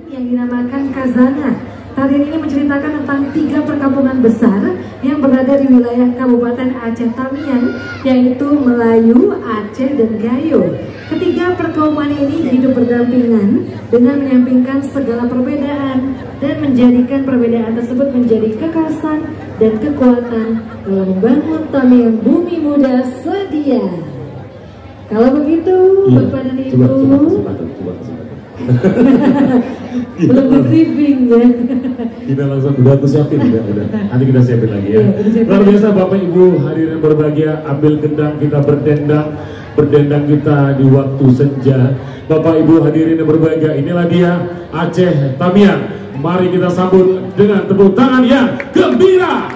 yang dinamakan Kazana. Tarian ini menceritakan tentang 3 perkampungan besar yang berada di wilayah Kabupaten Aceh Tamiang, yaitu Melayu, Aceh, dan Gayo. Ketiga perkauman ini hidup berdampingan dengan menyampingkan segala perbedaan dan menjadikan perbedaan tersebut menjadi kekhasan dan kekuatan dalam membangun Tamiang bumi muda sedia. Kalau begitu, Bapak dan Ibu, coba. belum di briefing ya. Kita langsung udah aku siapin udah. Nanti kita siapin lagi ya. Luar biasa Bapak Ibu hadirin berbahagia, ambil gendang kita berdendang kita di waktu senja. Bapak Ibu hadirin berbahagia, inilah dia Aceh Tamiang. Mari kita sambut dengan tepuk tangan yang gembira.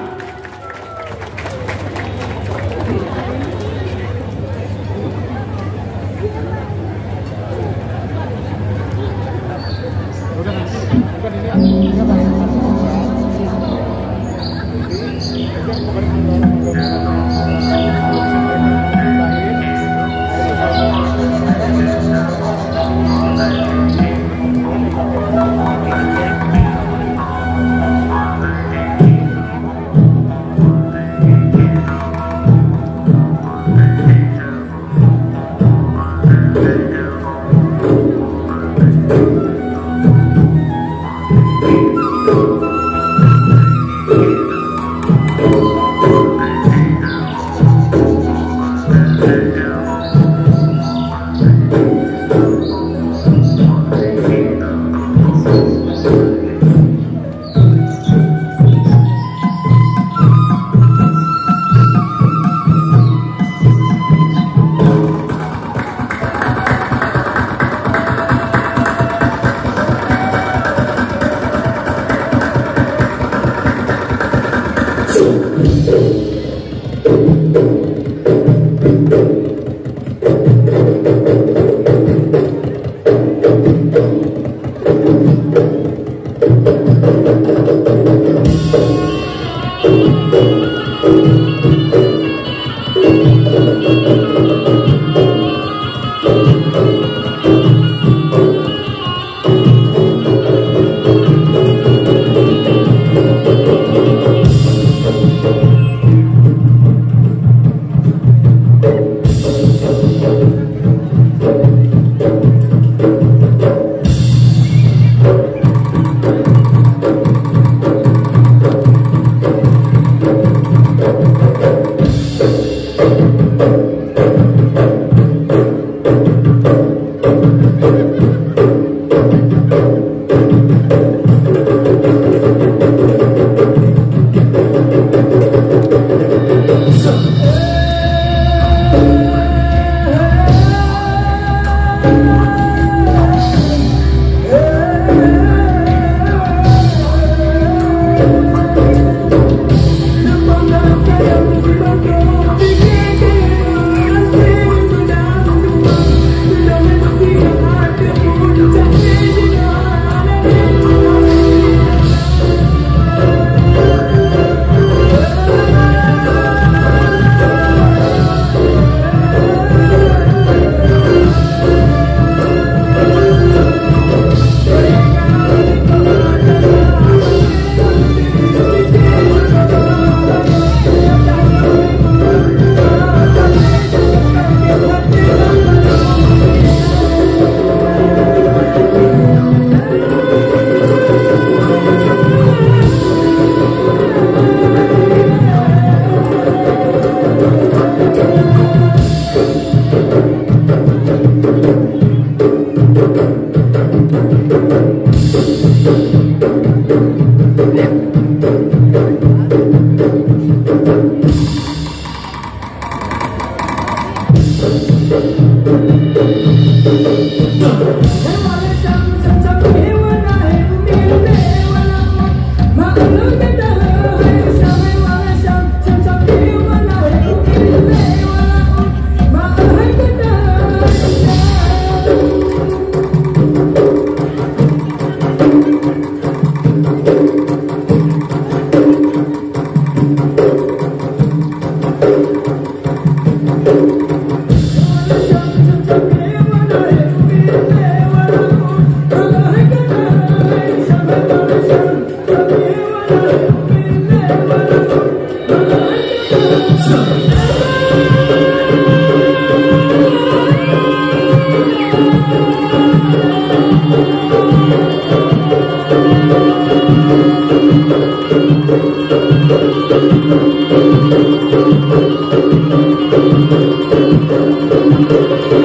Aceh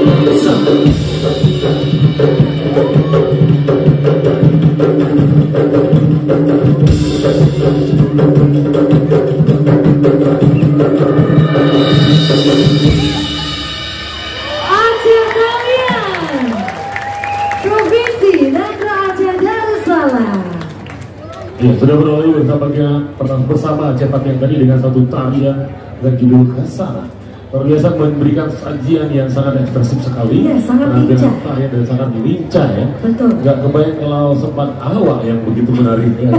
Tamiang, Provinsi Negara Aceh Darussalam. Ya, sudah berlalu bersama Aceh Tamiang tadi dengan satu tarian dan judul Kasana. Luar biasa memberikan sajian yang sangat ekspresif sekali. Iya, sangat lincah. Dan sangat lincah ya. Betul. Nggak kebayang kalau sempat awak yang begitu menarik ya.